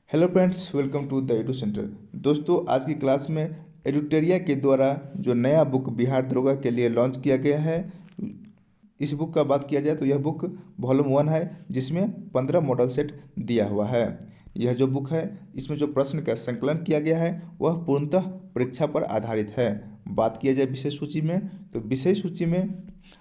Hello friends, welcome to the Edu Center. दोस्तों, आज की क्लास में एडुटेरिया के द्वारा जो नया बुक बिहार दरोगा के लिए लॉन्च किया गया है, इस बुक का बात किया जाए तो यह बुक वॉल्यूम 1 है, जिसमें 15 मॉडल सेट दिया हुआ है। यह जो बुक है, इसमें जो प्रश्न का संकलन किया गया है वह पूर्णतः परीक्षा पर आधारित है। बात किया जाए विषय सूची में, तो विषय सूची में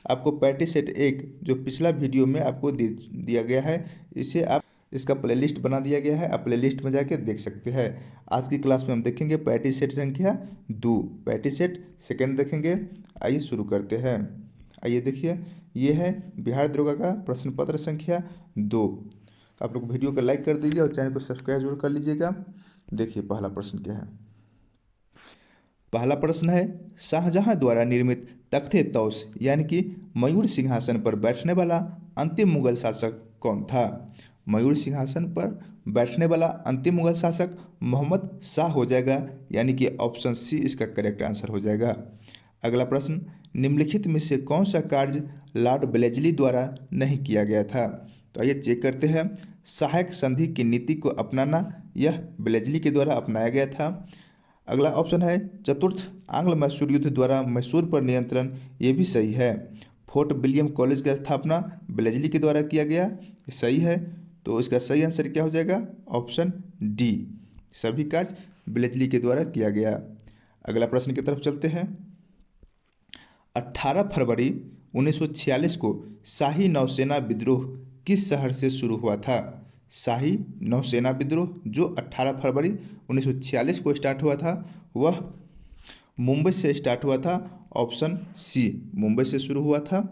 आपको पैटी सेट 1 जो पिछला वीडियो में आपको दिया गया है, इसे आप इसका प्लेलिस्ट बना दिया गया है, आप प्लेलिस्ट में जाके देख सकते हैं। आज की क्लास में हम देखेंगे पैटी सेट संख्या 2, पैटी सेट सेकंड देखेंगे। आइए शुरू करते हैं। आइए देखिए, ये है बिहार दरोगा का प्रश्न पत्र संख्या 2। आप लोग वीडियो को लाइक कर दीजिए और चैनल को सब्सक्राइब जरूर कर लीजिएगा। देखिए पहला प्रश्न क्या है। पहला प्रश्न है, शाहजहां द्वारा निर्मित तख्ते तौस यानी कि मयूर सिंहासन पर बैठने वाला अंतिम मुगल शासक कौन था। मयूर सिंहासन पर बैठने वाला अंतिम मुगल शासक मोहम्मद शाह हो जाएगा, यानी कि ऑप्शन सी इसका करेक्ट आंसर हो जाएगा। अगला प्रश्न, निम्नलिखित में से कौन सा कार्य लॉर्ड ब्लेजली द्वारा नहीं किया गया था। तो आइए चेक करते हैं। सहायक संधि की नीति को अपनाना, यह ब्लेजली के द्वारा अपनाया गया था। अगला ऑप्शन है चतुर्थ आंग्ल मैसूर युद्ध द्वारा मैसूर पर नियंत्रण, ये भी सही है। फोर्ट विलियम कॉलेज की स्थापना ब्लेजली के द्वारा किया गया, ये सही है। तो इसका सही आंसर क्या हो जाएगा, ऑप्शन डी, सभी कार्य ब्लेजली के द्वारा किया गया। अगला प्रश्न की तरफ चलते हैं। 18 फरवरी 1946 को शाही नौसेना विद्रोह किस शहर से शुरू हुआ था। शाही नौसेना विद्रोह जो 18 फरवरी 1946 को स्टार्ट हुआ था, वह मुंबई से स्टार्ट हुआ था। ऑप्शन सी, मुंबई से शुरू हुआ था।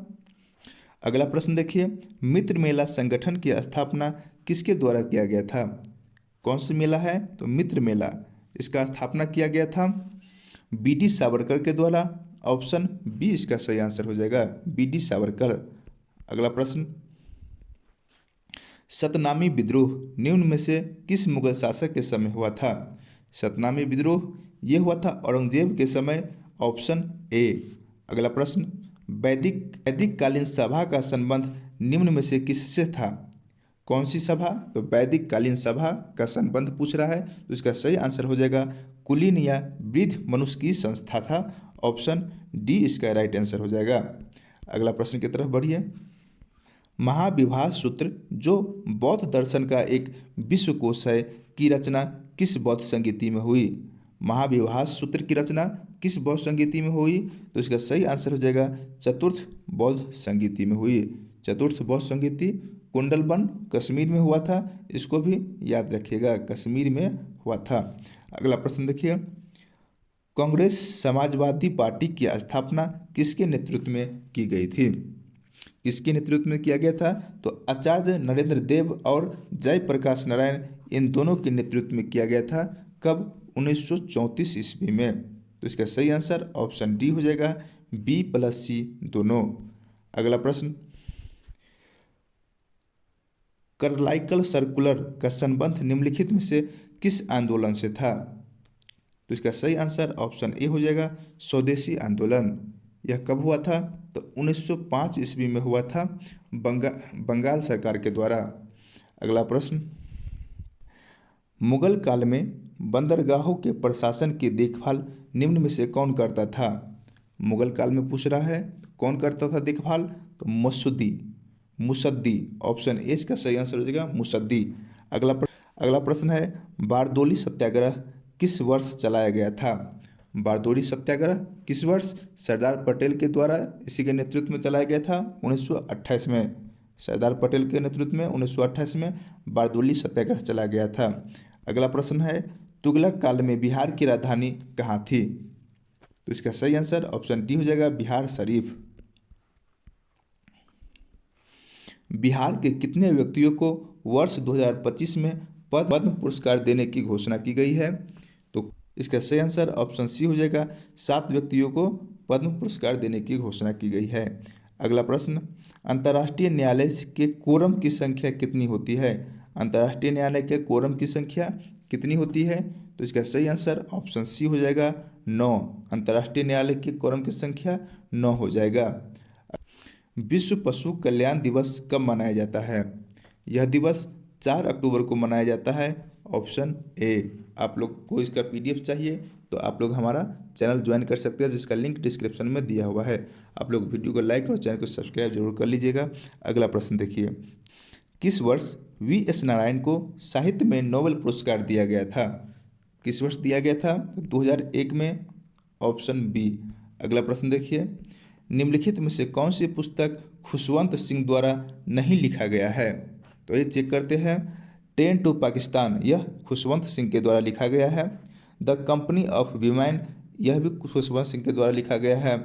अगला प्रश्न देखिए, मित्र मेला संगठन की स्थापना किसके द्वारा किया गया था। कौन सा मेला है, तो मित्र मेला, इसका स्थापना किया गया था बी.डी. सावरकर के द्वारा। ऑप्शन बी इसका सही आंसर हो जाएगा, बी.डी. सावरकर। अगला प्रश्न, सतनामी विद्रोह निम्न में से किस मुगल शासक के समय हुआ था। सतनामी विद्रोह ये हुआ था औरंगजेब के समय। Option A. अगला प्रश्न, वैदिक कालीन सभा का संबंध निम्न में से किससे था। कौन सी सभा, तो वैदिक कालीन सभा का संबंध पूछ रहा है, तो इसका सही आंसर हो जाएगा कुलीन या वृद्ध मनुष्य की संस्था था। ऑप्शन डी इसका राइट आंसर हो जाएगा। अगला प्रश्न की तरफ बढ़िए। महाविभास सूत्र जो बौद्ध दर्शन का एक विश्वकोश है की रचना किस बौद्ध संगीति में हुई। महाविभास सूत्र की रचना किस बौद्ध संगीति में हुई, तो इसका सही आंसर हो जाएगा चतुर्थ बौद्ध संगीति में हुई। चतुर्थ बौद्ध संगीति कुंडलबन कश्मीर में हुआ था, इसको भी याद रखिएगा, कश्मीर में हुआ था। अगला प्रश्न देखिए, कांग्रेस समाजवादी पार्टी की स्थापना किसके नेतृत्व में की गई थी। किसके नेतृत्व में किया गया था, तो आचार्य नरेंद्र देव और जयप्रकाश नारायण, इन दोनों के नेतृत्व में किया गया था। कब, 1934 ईस्वी में। तो इसका सही आंसर ऑप्शन डी हो जाएगा, B+C दोनों। अगला प्रश्न, कार्लाइकल सर्कुलर का संबंध निम्नलिखित में से किस आंदोलन से था। तो इसका सही आंसर ऑप्शन ए हो जाएगा, स्वदेशी आंदोलन। यह कब हुआ था, तो 1905 ईस्वी में हुआ था, बंगाल सरकार के द्वारा। अगला प्रश्न, मुगल काल में बंदरगाहों के प्रशासन की देखभाल निम्न में से कौन करता था। मुगल काल में पूछ रहा है कौन करता था देखभाल, तो मुसद्दी। ऑप्शन ए इसका सही आंसर हो जाएगा, मुसद्दी। अगला प्रश्न है, बारदोली सत्याग्रह किस वर्ष चलाया गया था। बारदोली सत्याग्रह किस वर्ष, सरदार पटेल के द्वारा इसी के नेतृत्व में चलाया गया था, 1928 में। सरदार पटेल के नेतृत्व में 1928 में बारदोली सत्याग्रह चलाया गया था। अगला प्रश्न है, तुगलक काल में बिहार की राजधानी कहाँ थी। तो इसका सही आंसर ऑप्शन डी हो जाएगा, बिहार शरीफ। बिहार के कितने व्यक्तियों को वर्ष 2025 में पद्म पुरस्कार देने की घोषणा की गई है। तो इसका सही आंसर ऑप्शन सी हो जाएगा, 7 व्यक्तियों को पद्म पुरस्कार देने की घोषणा की गई है। अगला प्रश्न, अंतर्राष्ट्रीय न्यायालय के कोरम की संख्या कितनी होती है। अंतर्राष्ट्रीय न्यायालय के कोरम की संख्या कितनी होती है, तो इसका सही आंसर ऑप्शन सी हो जाएगा, 9। अंतर्राष्ट्रीय न्यायालय के कोरम की संख्या 9 हो जाएगा। विश्व पशु कल्याण दिवस कब मनाया जाता है। यह दिवस 4 अक्टूबर को मनाया जाता है ऑप्शन ए। आप लोग को इसका PDF चाहिए तो आप लोग हमारा चैनल ज्वाइन कर सकते हैं, जिसका लिंक डिस्क्रिप्शन में दिया हुआ है। आप लोग वीडियो को लाइक और चैनल को सब्सक्राइब जरूर कर लीजिएगा। अगला प्रश्न देखिए, किस वर्ष V.S. नारायण को साहित्य में नोबेल पुरस्कार दिया गया था? किस वर्ष दिया गया था? 2001 में, ऑप्शन बी। अगला प्रश्न देखिए, निम्नलिखित में से कौन सी पुस्तक खुशवंत सिंह द्वारा नहीं लिखा गया है? तो ये चेक करते हैं। ट्रेन टू पाकिस्तान, यह खुशवंत सिंह के द्वारा लिखा गया है। द कंपनी ऑफ वीमेन, यह भी खुशवंत सिंह के द्वारा लिखा गया है।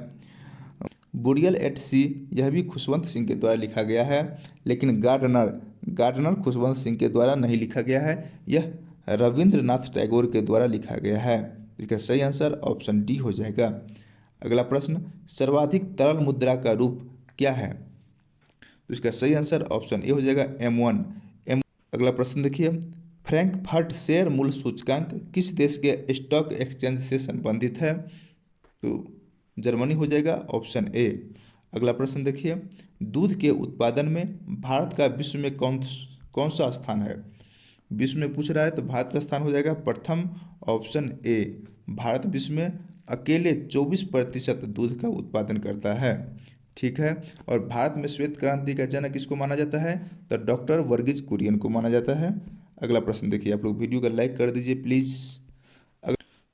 बुरियल एट सी, यह भी खुशवंत सिंह के द्वारा लिखा गया है। लेकिन गार्डनर खुशवंत सिंह के द्वारा नहीं लिखा गया है, यह रविंद्रनाथ टैगोर के द्वारा लिखा गया है। इसका सही आंसर ऑप्शन डी हो जाएगा। अगला प्रश्न, सर्वाधिक तरल मुद्रा का रूप क्या है? तो इसका सही आंसर ऑप्शन ए हो जाएगा M1। अगला प्रश्न देखिए, फ्रैंकफर्ट शेयर मूल्य सूचकांक किस देश के स्टॉक एक्सचेंज से संबंधित है? तो जर्मनी हो जाएगा, ऑप्शन ए। अगला प्रश्न देखिए, दूध के उत्पादन में भारत का विश्व में कौन सा स्थान है? विश्व में पूछ रहा है तो भारत का स्थान हो जाएगा प्रथम, ऑप्शन ए। भारत विश्व में अकेले 24% दूध का उत्पादन करता है। ठीक है, और भारत में श्वेत क्रांति का जनक किसको माना जाता है? तो डॉक्टर वर्गीज कुरियन को माना जाता है। अगला प्रश्न देखिए, आप लोग वीडियो को लाइक कर दीजिए प्लीज़।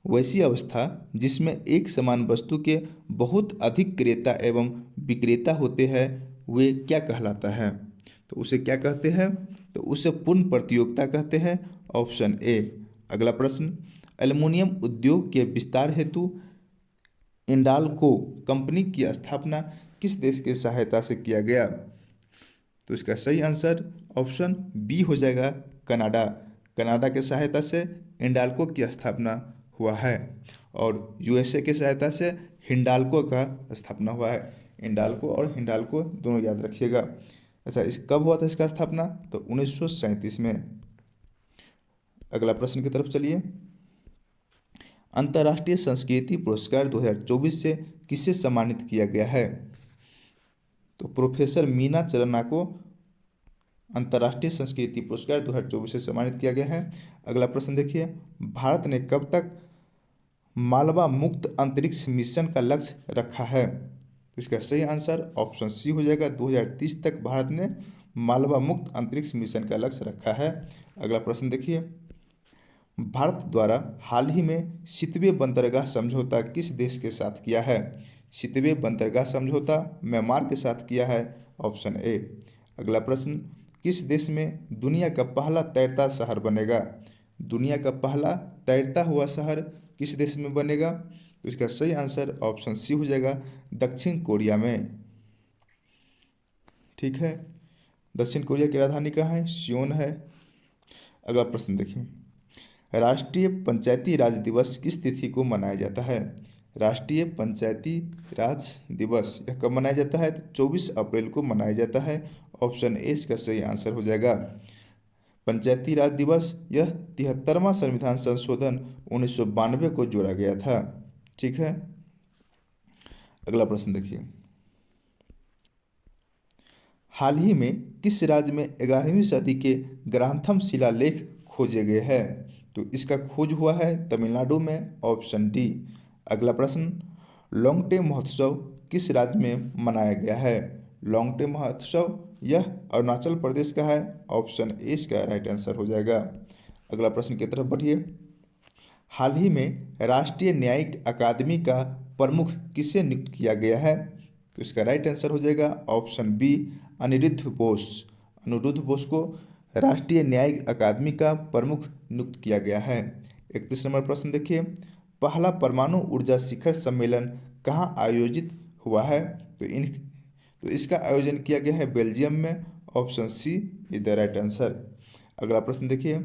वैसी अवस्था जिसमें एक समान वस्तु के बहुत अधिक क्रेता एवं विक्रेता होते हैं, वे क्या कहलाता है? तो उसे क्या कहते हैं? तो उसे पूर्ण प्रतियोगिता कहते हैं, ऑप्शन ए। अगला प्रश्न, एल्युमिनियम उद्योग के विस्तार हेतु इंडाल्को कंपनी की स्थापना किस देश की सहायता से किया गया? तो इसका सही आंसर ऑप्शन बी हो जाएगा, कनाडा। कनाडा के सहायता से इंडाल्को की स्थापना हुआ है, और USA की सहायता से हिंडाल्को का स्थापना हुआ है। इंडाल्को और हिंडाल्को दोनों याद रखिएगा। अच्छा, इस कब हुआ था इसका स्थापना? तो 1937 में। अगला प्रश्न की तरफ चलिए, अंतर्राष्ट्रीय संस्कृति पुरस्कार 2024 से किसे सम्मानित किया गया है? तो प्रोफेसर मीना चरना को अंतर्राष्ट्रीय संस्कृति पुरस्कार 2024 से सम्मानित किया गया है। अगला प्रश्न देखिए, भारत ने कब तक मालवा मुक्त अंतरिक्ष मिशन का लक्ष्य रखा है? तो इसका सही आंसर ऑप्शन सी हो जाएगा, 2030 तक भारत ने मालवा मुक्त अंतरिक्ष मिशन का लक्ष्य रखा है। अगला प्रश्न देखिए, भारत द्वारा हाल ही में सितवे बंदरगाह समझौता किस देश के साथ किया है? सितवे बंदरगाह समझौता म्यांमार के साथ किया है, ऑप्शन ए। अगला प्रश्न, किस देश में दुनिया का पहला तैरता शहर बनेगा? दुनिया का पहला तैरता हुआ शहर किस देश में बनेगा? तो इसका सही आंसर ऑप्शन सी हो जाएगा, दक्षिण कोरिया में। ठीक है, दक्षिण कोरिया की राजधानी कहाँ है? सियोल है। अगला प्रश्न देखिए, राष्ट्रीय पंचायती राज दिवस किस तिथि को मनाया जाता है? राष्ट्रीय पंचायती राज दिवस यह कब मनाया जाता है? तो 24 अप्रैल को मनाया जाता है, ऑप्शन ए इसका सही आंसर हो जाएगा। पंचायती राज दिवस यह 73वां संविधान संशोधन 1992 को जोड़ा गया था। ठीक है, अगला प्रश्न देखिए, हाल ही में किस राज्य में 11वीं सदी के ग्रंथम शिलालेख खोजे गए हैं? तो इसका खोज हुआ है तमिलनाडु में, ऑप्शन डी। अगला प्रश्न, लॉन्गटे महोत्सव किस राज्य में मनाया गया है? लॉन्गटे महोत्सव यह अरुणाचल प्रदेश का है, ऑप्शन ए इसका राइट आंसर हो जाएगा। अगला प्रश्न की तरफ बढ़िए, हाल ही में राष्ट्रीय न्यायिक अकादमी का प्रमुख किसे नियुक्त किया गया है? तो इसका राइट आंसर हो जाएगा ऑप्शन बी, अनिरुद्ध बोस। अनिरुद्ध बोस को राष्ट्रीय न्यायिक अकादमी का प्रमुख नियुक्त किया गया है। 31 नंबर प्रश्न देखिए, पहला परमाणु ऊर्जा शिखर सम्मेलन कहाँ आयोजित हुआ है? तो इसका आयोजन किया गया है बेल्जियम में, option C is the right answer. अगला प्रश्न देखिए,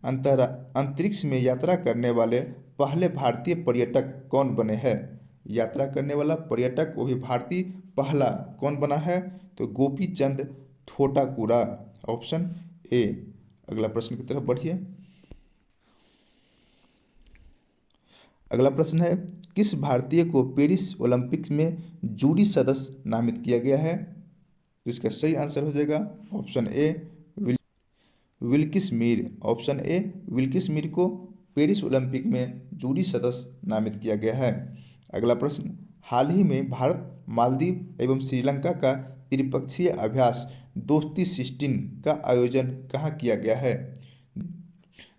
अंतरिक्ष में यात्रा करने वाले पहले भारतीय पर्यटक कौन बने हैं? यात्रा करने वाला पर्यटक वो भी भारतीय पहला कौन बना है? तो गोपी चंद थोटाकुरा, ऑप्शन ए। अगला प्रश्न की तरफ बढ़िए, अगला प्रश्न है, किस भारतीय को पेरिस ओलंपिक्स में जूरी सदस्य नामित किया गया है? तो इसका सही आंसर हो जाएगा ऑप्शन ए, विल्किस मीर। ऑप्शन ए विल्किस मीर को पेरिस ओलंपिक में जूरी सदस्य नामित किया गया है। अगला प्रश्न, हाल ही में भारत मालदीव एवं श्रीलंका का त्रिपक्षीय अभ्यास दोस्ती 16 का आयोजन कहाँ किया गया है?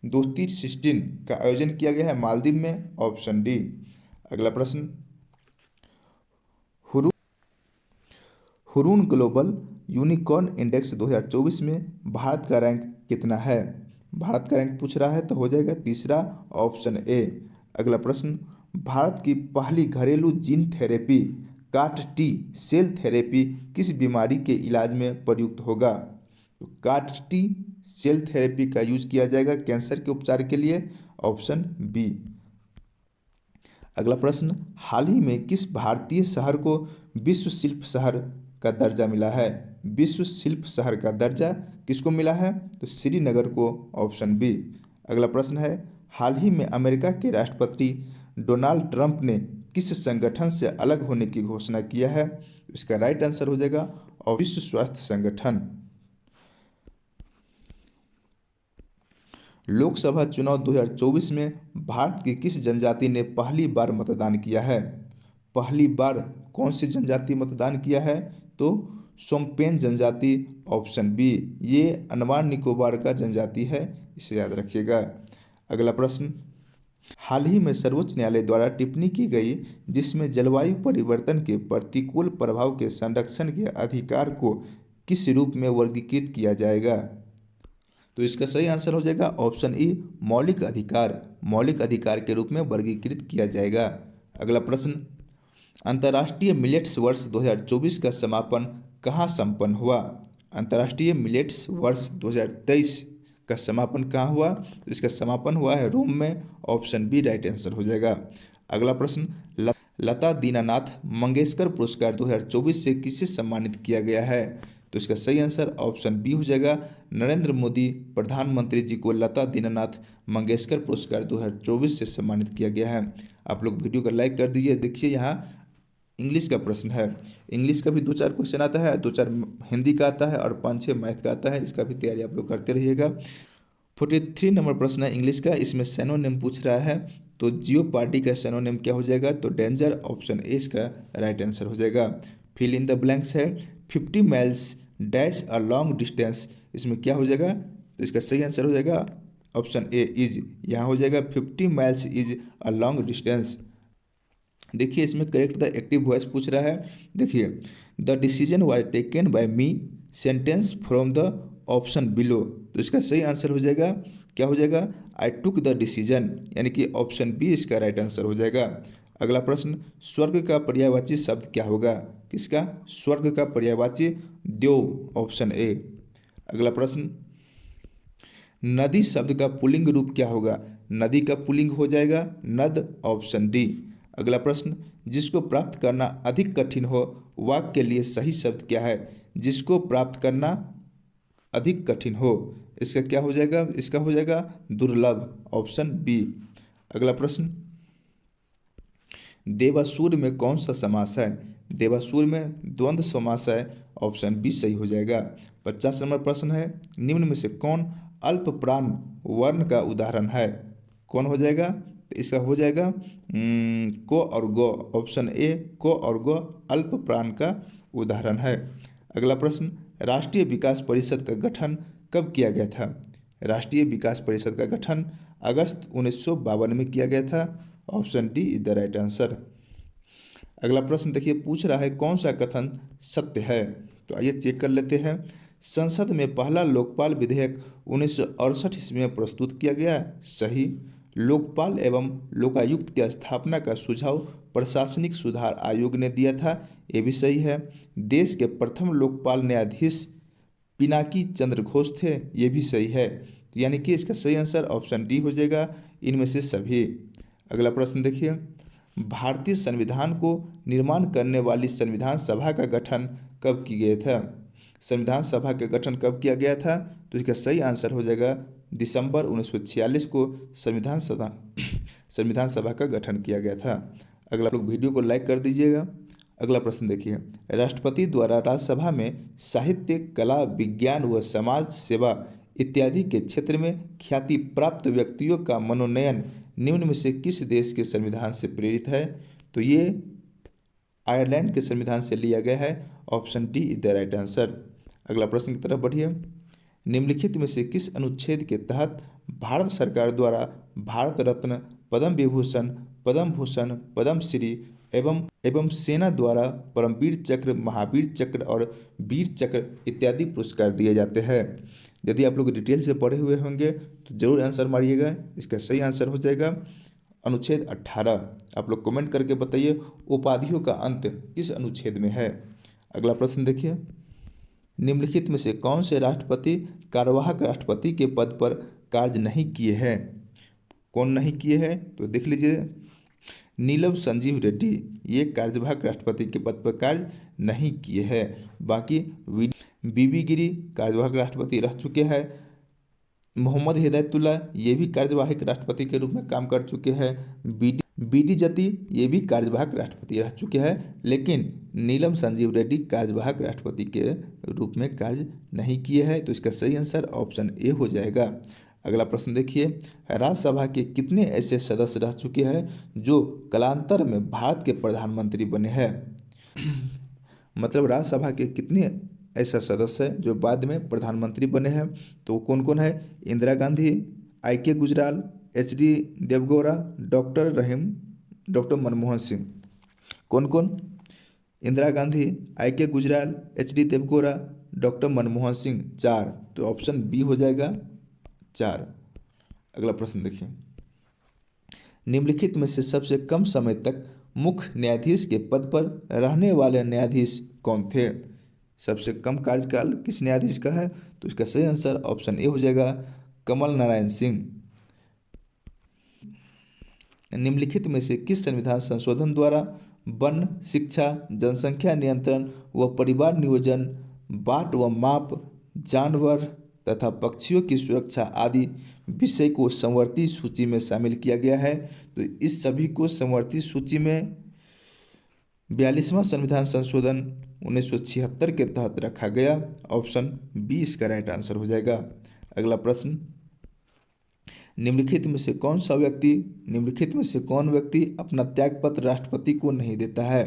दोस्ती 16 का आयोजन किया गया है मालदीव में। Option D. अगला प्रश्न, हुरून ग्लोबल यूनिकॉर्न इंडेक्स 2024 में भारत का रैंक कितना है? भारत का रैंक पूछ रहा है तो हो जाएगा तीसरा। Option A. अगला प्रश्न, भारत की पहली घरेलू जीन थेरेपी काट टी सेल थेरेपी किस बीमारी के इलाज में प्रयुक्त होगा? तो काट टी सेल थेरेपी का यूज किया जाएगा कैंसर के उपचार के लिए। Option B. अगला प्रश्न, हाल ही में किस भारतीय शहर को विश्व शिल्प शहर का दर्जा मिला है? विश्व शिल्प शहर का दर्जा किसको मिला है? तो श्रीनगर को। Option B. अगला प्रश्न है, हाल ही में अमेरिका के राष्ट्रपति डोनाल्ड ट्रंप ने किस संगठन से अलग होने की घोषणा किया है? इसका राइट आंसर हो जाएगा और विश्व स्वास्थ्य संगठन। लोकसभा चुनाव 2024 में भारत की किस जनजाति ने पहली बार मतदान किया है? पहली बार कौन सी जनजाति मतदान किया है? तो सोमपेन जनजाति। Option B. ये अंडमान निकोबार का जनजाति है, इसे याद रखिएगा। अगला प्रश्न, हाल ही में सर्वोच्च न्यायालय द्वारा टिप्पणी की गई जिसमें जलवायु परिवर्तन के प्रतिकूल प्रभाव के संरक्षण के अधिकार को किस रूप में वर्गीकृत किया जाएगा? तो इसका सही आंसर हो जाएगा ऑप्शन ई, मौलिक अधिकार। मौलिक अधिकार के रूप में वर्गीकृत किया जाएगा। अगला प्रश्न, अंतर्राष्ट्रीय मिलेट्स वर्ष 2024 का समापन कहाँ संपन्न हुआ? अंतर्राष्ट्रीय मिलेट्स वर्ष 2023 का समापन कहाँ हुआ? तो इसका समापन हुआ है रोम में। ऑप्शन बी राइट आंसर हो जाएगा। अगला प्रश्न, लता दीनानाथ मंगेशकर पुरस्कार 2024 से किसे सम्मानित किया गया है? तो इसका सही आंसर ऑप्शन बी हो जाएगा। नरेंद्र मोदी प्रधानमंत्री जी को लता दीनानाथ मंगेशकर पुरस्कार 2024 से सम्मानित किया गया है। आप लोग वीडियो को लाइक कर दीजिए। देखिए यहाँ इंग्लिश का प्रश्न है। इंग्लिश का भी 2-4 क्वेश्चन आता है, 2-4 हिंदी का आता है और 5-6 मैथ का आता है। इसका भी तैयारी आप लोग करते रहिएगा। 43 नंबर प्रश्न है इंग्लिश का। इसमें सिनोनिम पूछ रहा है, तो जियोपार्डी का सिनोनिम क्या हो जाएगा? तो डेंजर। ऑप्शन ए इसका राइट आंसर हो जाएगा। फिल इन द ब्लैंक्स है 50 miles dash a long distance, इसमें क्या हो जाएगा? तो इसका सही आंसर हो जाएगा ऑप्शन ए इज। यहाँ हो जाएगा 50 miles is a long distance. देखिए इसमें करेक्ट द एक्टिव वॉइस पूछ रहा है। देखिए, the decision was taken by me sentence from the option below. तो इसका सही आंसर हो जाएगा क्या हो जाएगा? आई टुक द डिसीजन, यानी कि ऑप्शन बी इसका राइट आंसर हो जाएगा। अगला प्रश्न, स्वर्ग का पर्यायवाची शब्द क्या होगा? किसका? स्वर्ग का पर्यायवाची देव। Option A. अगला प्रश्न, नदी शब्द का पुल्लिंग रूप क्या होगा? नदी का पुल्लिंग हो जाएगा नद। Option D. अगला प्रश्न, जिसको प्राप्त करना अधिक कठिन हो वाक्य के लिए सही शब्द क्या है? जिसको प्राप्त करना अधिक कठिन हो, इसका क्या हो जाएगा? इसका हो जाएगा दुर्लभ। Option B. अगला प्रश्न, देवासुर में कौन सा समास है? देवासुर में द्वंद्व समास है। ऑप्शन बी सही हो जाएगा। 50 नंबर प्रश्न है, निम्न में से कौन अल्प प्राण वर्ण का उदाहरण है? कौन हो जाएगा? तो इसका हो जाएगा को और गो। ऑप्शन ए को और गो अल्प प्राण का उदाहरण है। अगला प्रश्न, राष्ट्रीय विकास परिषद का गठन कब किया गया था? राष्ट्रीय विकास परिषद का गठन अगस्त 1952 में किया गया था। Option D is the right answer. अगला प्रश्न देखिए पूछ रहा है कौन सा कथन सत्य है? तो आइए चेक कर लेते हैं। संसद में पहला लोकपाल विधेयक 1968 ईस्वी में प्रस्तुत किया गया। सही। लोकपाल एवं लोकायुक्त की स्थापना का सुझाव प्रशासनिक सुधार आयोग ने दिया था। ये भी सही है। देश के प्रथम लोकपाल न्यायाधीश पिनाकी चंद्र घोष थे। ये भी सही है। तो यानी कि इसका सही आंसर ऑप्शन डी हो जाएगा, इनमें से सभी। अगला प्रश्न देखिए, भारतीय संविधान को निर्माण करने वाली संविधान सभा का गठन कब किया गया था? संविधान सभा का गठन कब किया गया था? तो इसका सही आंसर हो जाएगा दिसंबर 1946 को संविधान सभा का गठन किया गया था। अगला लोग वीडियो को लाइक कर दीजिएगा। अगला प्रश्न देखिए, राष्ट्रपति द्वारा राज्यसभा में साहित्य, कला, विज्ञान व समाज सेवा इत्यादि के क्षेत्र में ख्याति प्राप्त व्यक्तियों का मनोनयन निम्न में से किस देश के संविधान से प्रेरित है? तो ये आयरलैंड के संविधान से लिया गया है। Option D is the right answer. अगला प्रश्न की तरफ बढ़िए। निम्नलिखित में से किस अनुच्छेद के तहत भारत सरकार द्वारा भारत रत्न, पद्म विभूषण, पद्म भूषण, पद्म श्री एवं सेना द्वारा परमवीर चक्र, महावीर चक्र और वीर चक्र इत्यादि पुरस्कार दिए जाते हैं? यदि आप लोग डिटेल से पढ़े हुए होंगे तो जरूर आंसर मारिएगा। इसका सही आंसर हो जाएगा अनुच्छेद 18। आप लोग कमेंट करके बताइए उपाधियों का अंत किस अनुच्छेद में है। अगला प्रश्न देखिए। निम्नलिखित में से कौन से राष्ट्रपति कार्यवाहक राष्ट्रपति के पद पर कार्य नहीं किए हैं? कौन नहीं किए हैं? तो देख लीजिए, नीलम संजीव रेड्डी ये कार्यवाहक राष्ट्रपति के पद पर कार्य नहीं किए हैं। बाकी बीबी गिरी कार्यवाहक राष्ट्रपति रह चुके हैं। मोहम्मद हिदायतुल्ला ये भी कार्यवाहक राष्ट्रपति के रूप में काम कर चुके हैं। बीडी जती ये भी कार्यवाहक राष्ट्रपति रह चुके हैं, लेकिन नीलम संजीव रेड्डी कार्यवाहक राष्ट्रपति के रूप में कार्य नहीं किए हैं। तो इसका सही आंसर ऑप्शन ए हो जाएगा। अगला प्रश्न देखिए। राज्यसभा के कितने ऐसे सदस्य रह चुके हैं जो कालांतर में भारत के प्रधानमंत्री बने हैं? मतलब राज्यसभा के कितने ऐसा सदस्य है जो बाद में प्रधानमंत्री बने हैं? तो कौन कौन है? Indira Gandhi, IK. Gujral, HD. Deve Gowda, doctor Manmohan Singh. कौन कौन? Indira Gandhi, IK. Gujral, HD. Deve Gowda, doctor Manmohan Singh. 4। तो ऑप्शन बी हो जाएगा 4। अगला प्रश्न देखिए। निम्नलिखित में से सबसे कम समय तक मुख्य न्यायाधीश के पद पर रहने वाले न्यायाधीश कौन थे? सबसे कम कार्यकाल किस न्यायाधीश का है? तो इसका सही आंसर ऑप्शन ए हो जाएगा कमल नारायण सिंह। निम्नलिखित में से किस संविधान संशोधन द्वारा वन, शिक्षा, जनसंख्या नियंत्रण व परिवार नियोजन, बाट व माप, जानवर तथा पक्षियों की सुरक्षा आदि विषय को समवर्ती सूची में शामिल किया गया है? तो इस सभी को समवर्ती सूची में 42वां संविधान संशोधन 1976 के तहत रखा गया। ऑप्शन बी इसका राइट आंसर हो जाएगा। अगला प्रश्न। निम्नलिखित में से कौन व्यक्ति अपना त्यागपत्र राष्ट्रपति को नहीं देता है?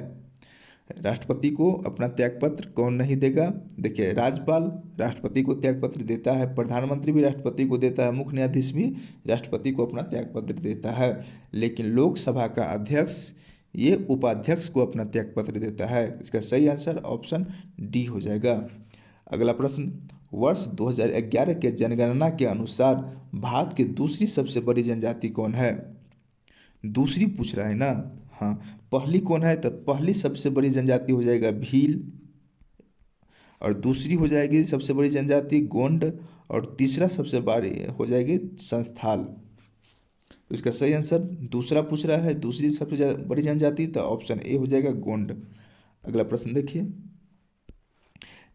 राष्ट्रपति को अपना त्यागपत्र कौन नहीं देगा? देखिए, राज्यपाल राष्ट्रपति को त्यागपत्र देता है, प्रधानमंत्री भी राष्ट्रपति को देता है, मुख्य न्यायाधीश भी राष्ट्रपति को अपना त्यागपत्र देता है, लेकिन लोकसभा का अध्यक्ष ये उपाध्यक्ष को अपना त्यागपत्र देता है। इसका सही आंसर ऑप्शन डी हो जाएगा। अगला प्रश्न। वर्ष 2011 के जनगणना के अनुसार भारत की दूसरी सबसे बड़ी जनजाति कौन है? दूसरी पूछ रहा है ना? हाँ, पहली कौन है? तो पहली सबसे बड़ी जनजाति हो जाएगा भील, और दूसरी हो जाएगी सबसे बड़ी जनजाति गोंड, और तीसरा सबसे बड़ी हो जाएगी संस्थाल। तो इसका सही आंसर दूसरा पूछ रहा है, दूसरी सबसे बड़ी जनजाति, तो ऑप्शन ए हो जाएगा गोंड। अगला प्रश्न देखिए।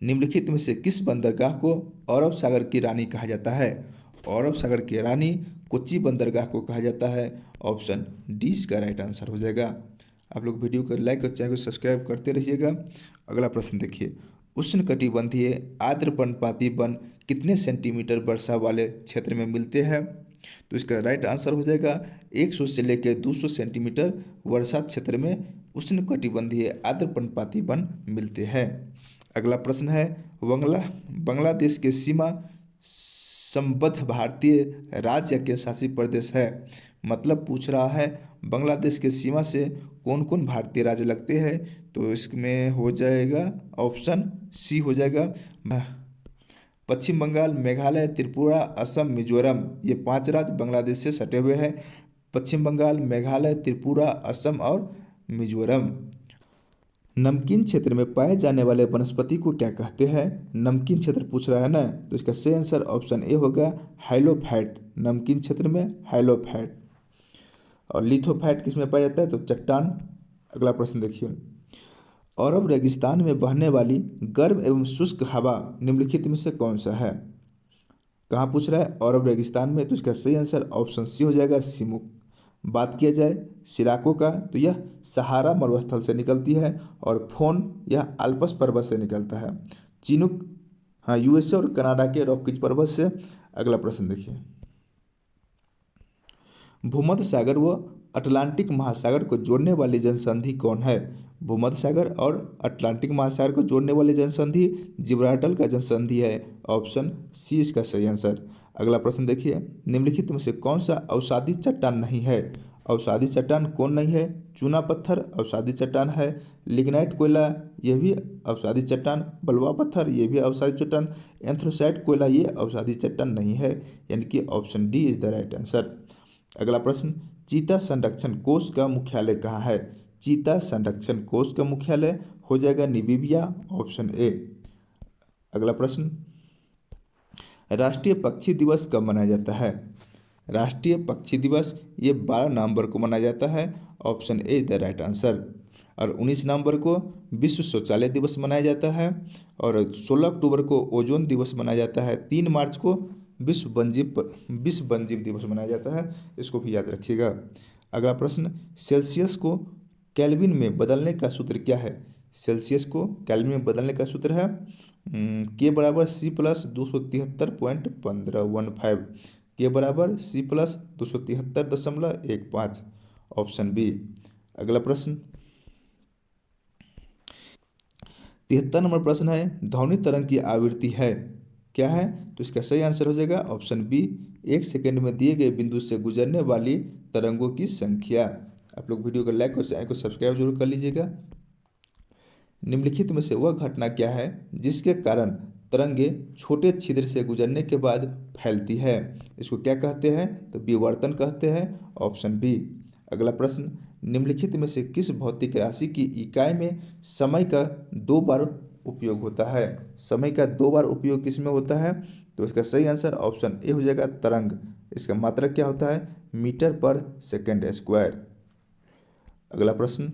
निम्नलिखित में से किस बंदरगाह को अरब सागर की रानी कहा जाता है? अरब सागर की रानी कोच्चि बंदरगाह को कहा जाता है। ऑप्शन डी इसका राइट आंसर हो जाएगा। आप लोग वीडियो को लाइक और चैनल को सब्सक्राइब करते रहिएगा। अगला प्रश्न देखिए। उष्णकटिबंधीय आर्द्र पर्णपाती वन कितने सेंटीमीटर वर्षा वाले क्षेत्र में मिलते हैं? तो इसका राइट आंसर हो जाएगा 100 से लेकर 200 सेंटीमीटर वर्षा क्षेत्र में उष्णकटिबंधीय आर्द्र पर्णपाती वन मिलते हैं। अगला प्रश्न है। बांग्लादेश के सीमा संबद्ध भारतीय राज्य या केंद्र शासित प्रदेश है? मतलब पूछ रहा है बांग्लादेश के सीमा से कौन कौन भारतीय राज्य लगते हैं? तो इसमें हो जाएगा ऑप्शन सी हो जाएगा पश्चिम बंगाल, मेघालय, त्रिपुरा, असम, मिजोरम। ये 5 राज्य बांग्लादेश से सटे हुए हैं। पश्चिम बंगाल, मेघालय, त्रिपुरा, असम और मिजोरम। नमकीन क्षेत्र में पाए जाने वाले वनस्पति को क्या कहते हैं? नमकीन क्षेत्र पूछ रहा है ना? तो इसका सही आंसर ऑप्शन ए होगा हाइलोफाइट। नमकीन क्षेत्र में हाइलोफाइट। और लिथोफाइट किसमें पाया जाता है? तो चट्टान। अगला प्रश्न देखिए। अरब रेगिस्तान में बहने वाली गर्म एवं शुष्क हवा निम्नलिखित में से कौन सा है? कहाँ पूछ रहा है? अरब रेगिस्तान में। तो इसका सही आंसर ऑप्शन सी हो जाएगा सिमुक। बात किया जाए सिराको का, तो यह सहारा मरुस्थल से निकलती है, और फोन यह आल्प्स पर्वत से निकलता है। चिनुक हाँ, यूएसए और कनाडा के रॉकीज पर्वत से। अगला प्रश्न देखिए, भूमध्य सागर व अटलांटिक महासागर को जोड़ने वाली जनसंधि कौन है? भूमध्य सागर और अटलांटिक महासागर को जोड़ने वाली जनसंधि जिब्राल्टर का जनसंधि है। ऑप्शन सी इसका सही आंसर। अगला प्रश्न देखिए, निम्नलिखित में से कौन सा अवसादी चट्टान नहीं है? अवसादी चट्टान कौन नहीं है? चूना पत्थर अवसादी चट्टान है, लिग्नाइट कोयला यह भी अवसादी चट्टान, बलुआ पत्थर यह भी अवसादी चट्टान, एंथ्रोसाइट कोयला ये अवसादी चट्टान नहीं है, यानी कि option D is the right answer. अगला प्रश्न, चीता संरक्षण कोष का मुख्यालय कहाँ है? चीता संरक्षण कोष का मुख्यालय हो जाएगा नामीबिया, ऑप्शन ए। अगला प्रश्न, राष्ट्रीय पक्षी दिवस कब मनाया जाता है? राष्ट्रीय पक्षी दिवस ये 12 नवंबर को मनाया जाता है, option A the right answer. और 19 नवंबर को विश्व शौचालय दिवस मनाया जाता है, और 16 अक्टूबर को ओजोन दिवस मनाया जाता है, 3 मार्च को विश्व वन्यजीव दिवस मनाया जाता है, इसको भी याद रखिएगा। अगला प्रश्न, सेल्सियस को केल्विन में बदलने का सूत्र क्या है? सेल्सियस को केल्विन में बदलने का सूत्र है के बराबर सी प्लस 273.1515, के बराबर सी प्लस 273.15, ऑप्शन बी। अगला प्रश्न, 73 नंबर प्रश्न है, ध्वनि तरंग की आवृत्ति है क्या है? तो इसका सही आंसर हो जाएगा ऑप्शन बी, 1 सेकंड में दिए गए बिंदु से गुजरने वाली तरंगों की संख्या। आप लोग वीडियो को लाइक और चैनल को सब्सक्राइब जरूर कर लीजिएगा। निम्नलिखित में से वह घटना क्या है जिसके कारण तरंगे छोटे छिद्र से गुजरने के बाद फैलती है? इसको क्या कहते हैं? तो विवर्तन कहते हैं, ऑप्शन बी। अगला प्रश्न, निम्नलिखित में से किस भौतिक राशि की इकाई में समय का 2 बार उपयोग होता है? समय का 2 बार उपयोग किस में होता है? तो इसका सही आंसर ऑप्शन ए हो जाएगा, तरंग। इसका मात्रक क्या होता है? मीटर पर सेकेंड स्क्वायर। अगला प्रश्न,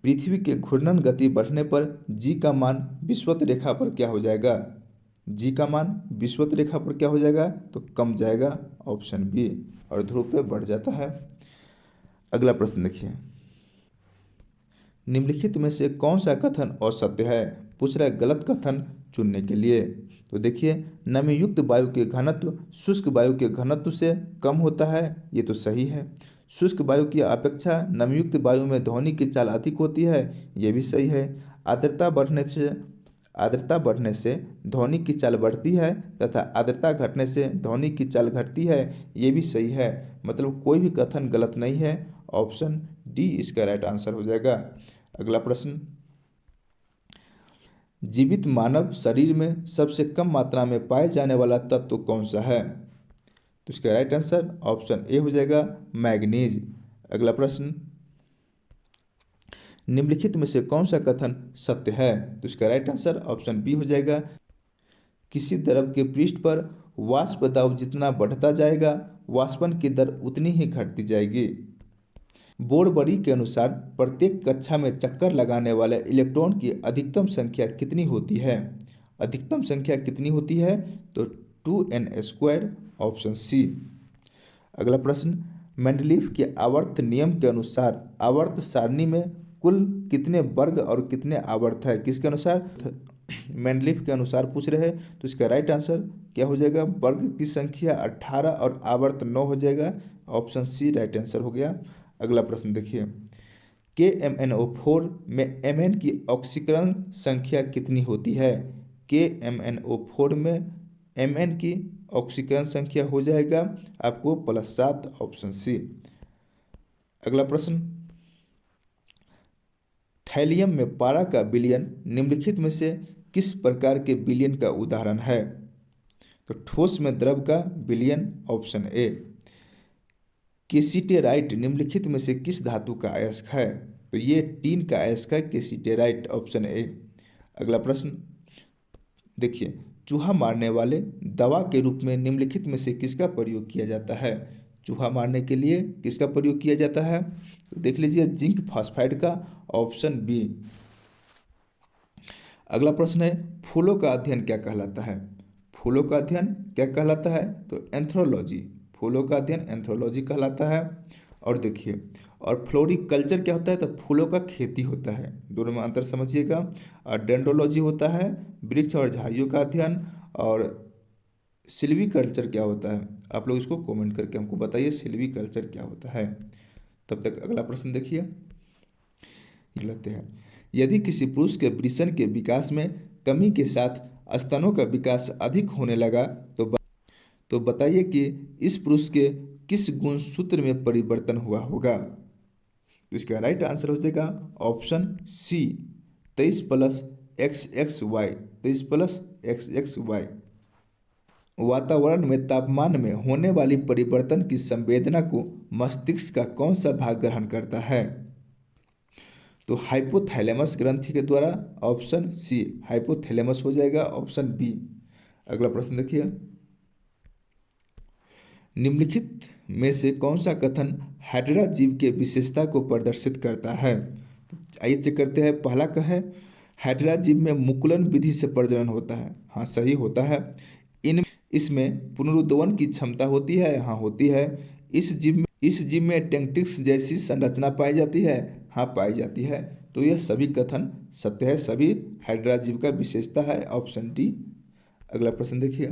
पृथ्वी के घूर्णन गति बढ़ने पर जी का मान विषुवत रेखा पर क्या हो जाएगा? जी का मान विषुवत रेखा पर क्या हो जाएगा? तो कम जाएगा, ऑप्शन बी, और ध्रुव पे बढ़ जाता है। अगला प्रश्न देखिए, निम्नलिखित में से कौन सा कथन असत्य है? पूछ रहा है गलत कथन चुनने के लिए। तो देखिए, नमीयुक्त वायु के घनत्व शुष्क वायु के घनत्व से कम होता है, ये तो सही है। शुष्क वायु की अपेक्षा नमीयुक्त वायु में ध्वनि की चाल अधिक होती है, ये भी सही है। आर्द्रता बढ़ने से ध्वनि की चाल बढ़ती है तथा आर्द्रता घटने से ध्वनि की चाल घटती है, ये भी सही है। मतलब कोई भी कथन गलत नहीं है, ऑप्शन डी इसका राइट आंसर हो जाएगा। अगला प्रश्न, जीवित मानव शरीर में सबसे कम मात्रा में पाए जाने वाला तत्व कौन सा है? तो इसका राइट आंसर ऑप्शन ए हो जाएगा, मैग्नीज। अगला प्रश्न, निम्नलिखित में से कौन सा कथन सत्य है? तो इसका राइट आंसर ऑप्शन बी हो जाएगा, किसी द्रव के पृष्ठ पर वाष्प दाब जितना बढ़ता जाएगा वाष्पन की दर उतनी ही घटती जाएगी। बोरबरी के अनुसार प्रत्येक कक्षा में चक्कर लगाने वाले इलेक्ट्रॉन की अधिकतम संख्या कितनी होती है? अधिकतम संख्या कितनी होती है? तो 2n², ऑप्शन सी। अगला प्रश्न, मेंडलीफ के आवर्त नियम के अनुसार आवर्त सारणी में कुल कितने वर्ग और कितने आवर्त है? किसके अनुसार? मेंडलीफ के अनुसार पूछ रहे हैं, तो इसका राइट आंसर क्या हो जाएगा? वर्ग की संख्या 18 और आवर्त 9 हो जाएगा, ऑप्शन सी राइट आंसर हो गया। अगला प्रश्न देखिए, KMnO4 में Mn की ऑक्सीकरण संख्या कितनी होती है? KMnO4 में Mn की ऑक्सीकरण संख्या हो जाएगा आपको +7, ऑप्शन सी। अगला प्रश्न, थैलियम में पारा का विलयन निम्नलिखित में से किस प्रकार के विलयन का उदाहरण है? तो ठोस में द्रव का विलयन, ऑप्शन ए। केसिटेराइट निम्नलिखित में से किस धातु का अयस्क है? तो ये टीन का अयस्क है केसिटेराइट, ऑप्शन ए। अगला प्रश्न देखिए, चूहा मारने वाले दवा के रूप में निम्नलिखित में से किसका प्रयोग किया जाता है? चूहा मारने के लिए किसका प्रयोग किया जाता है? तो देख लीजिए, जिंक फॉस्फाइड का, ऑप्शन बी। अगला प्रश्न है, फूलों का अध्ययन क्या कहलाता है? फूलों का अध्ययन क्या कहलाता है? तो एंथ्रोलॉजी। फूलों का अध्ययन एंथ्रोलॉजी कहलाता है। और देखिए, और फ्लोरिकल्चर क्या होता है, तो फूलों का खेती होता है, दोनों में अंतर समझिएगा। और डेंड्रोलॉजी होता है वृक्ष और झाड़ियों का अध्ययन। और सिल्वीकल्चर क्या होता है, आप लोग इसको कमेंट करके हमको बताइए सिल्वीकल्चर क्या होता है। तब तक अगला प्रश्न देखिए, लेते हैं। यदि किसी पुरुष के वृषण के विकास में कमी के साथ स्तनों का विकास अधिक होने लगा तो बताइए कि इस पुरुष के किस गुणसूत्र में परिवर्तन हुआ होगा। तो इसका राइट आंसर हो जाएगा ऑप्शन सी, 23+XX(y), 23+XX(y). वातावरण में तापमान में होने वाली परिवर्तन की संवेदना को मस्तिष्क का कौन सा भाग ग्रहण करता है। तो हाइपोथैलेमस ग्रंथि के द्वारा, ऑप्शन सी हाइपोथैलेमस हो जाएगा, ऑप्शन बी। अगला प्रश्न देखिए, निम्नलिखित में से कौन सा कथन हाइड्रा जीव के विशेषता को प्रदर्शित करता है। तो आइए चेक करते हैं। पहला का है हाइड्रा जीव में मुकुलन विधि से प्रजनन होता है, हाँ सही होता है। इसमें पुनरुद्भवन की क्षमता होती है, हाँ होती है। इस जीव में टेंटिक्स जैसी संरचना पाई जाती है, हाँ पाई जाती है। तो यह सभी कथन सत्य है, सभी हाइड्रा जीव का विशेषता है, ऑप्शन डी। अगला प्रश्न देखिए,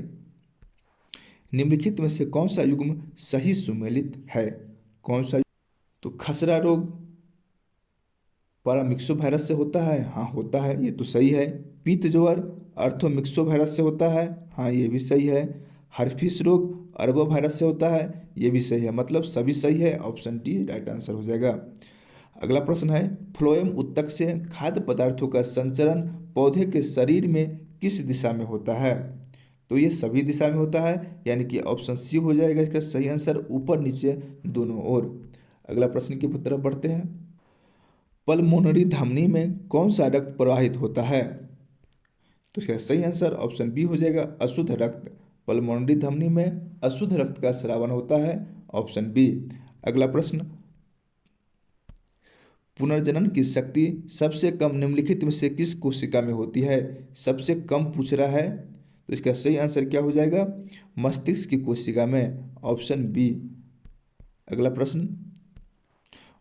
निम्नलिखित में से कौन सा युग्म सही सुमेलित है। कौन सा, तो खसरा रोग पैरामिक्सोवायरस से होता है, हाँ होता है, ये तो सही है। पीत ज्वर अर्थोमिक्सोवायरस से होता है, हाँ ये भी सही है। हर्पिस रोग अरबोवायरस से होता है, ये भी सही है, मतलब सभी सही है, ऑप्शन डी राइट आंसर हो जाएगा। अगला प्रश्न है, फ्लोएम उत्तक से खाद्य पदार्थों का संचरण पौधे के शरीर में किस दिशा में होता है। तो ये सभी दिशा में होता है, यानी कि ऑप्शन सी हो जाएगा इसका सही आंसर, ऊपर नीचे दोनों ओर। अगला प्रश्न की तरफ बढ़ते हैं, पल्मोनरी धमनी में कौन सा रक्त प्रवाहित होता है। तो इसका सही आंसर ऑप्शन बी हो जाएगा, अशुद्ध रक्त। पल्मोनरी धमनी में अशुद्ध रक्त का स्रावन होता है, ऑप्शन बी। अगला प्रश्न, पुनर्जनन की शक्ति सबसे कम निम्नलिखित में से किस कोशिका में होती है। सबसे कम पूछ रहा है, तो इसका सही आंसर क्या हो जाएगा, मस्तिष्क की कोशिका में, ऑप्शन बी। अगला प्रश्न,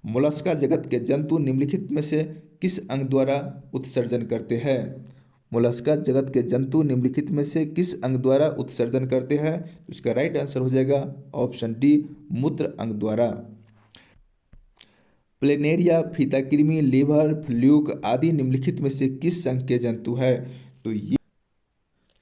मोलस्का जगत के जंतु निम्नलिखित में से किस अंग द्वारा उत्सर्जन करते हैं। मोलस्का जगत के जंतु निम्नलिखित में से किस अंग द्वारा उत्सर्जन करते हैं। इसका राइट आंसर हो जाएगा ऑप्शन डी, मूत्र अंग द्वारा। प्लेनेरिया, फीताकृमि, लीवर, फ्लूक आदि निम्नलिखित में से किस संघ के जंतु है।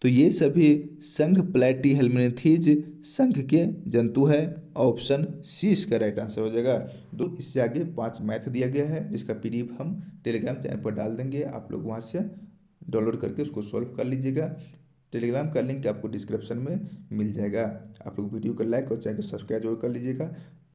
तो ये सभी संघ प्लैटीहेल्मिन्थीज संघ के जंतु है, ऑप्शन सी इसका राइट आंसर हो जाएगा। तो इससे आगे 5 मैथ दिया गया है, जिसका पीडीएफ हम टेलीग्राम चैनल पर डाल देंगे, आप लोग वहाँ से डाउनलोड करके उसको सॉल्व कर लीजिएगा। टेलीग्राम का लिंक आपको डिस्क्रिप्शन में मिल जाएगा। आप लोग वीडियो को लाइक और चैनल को सब्सक्राइब जरूर कर लीजिएगा।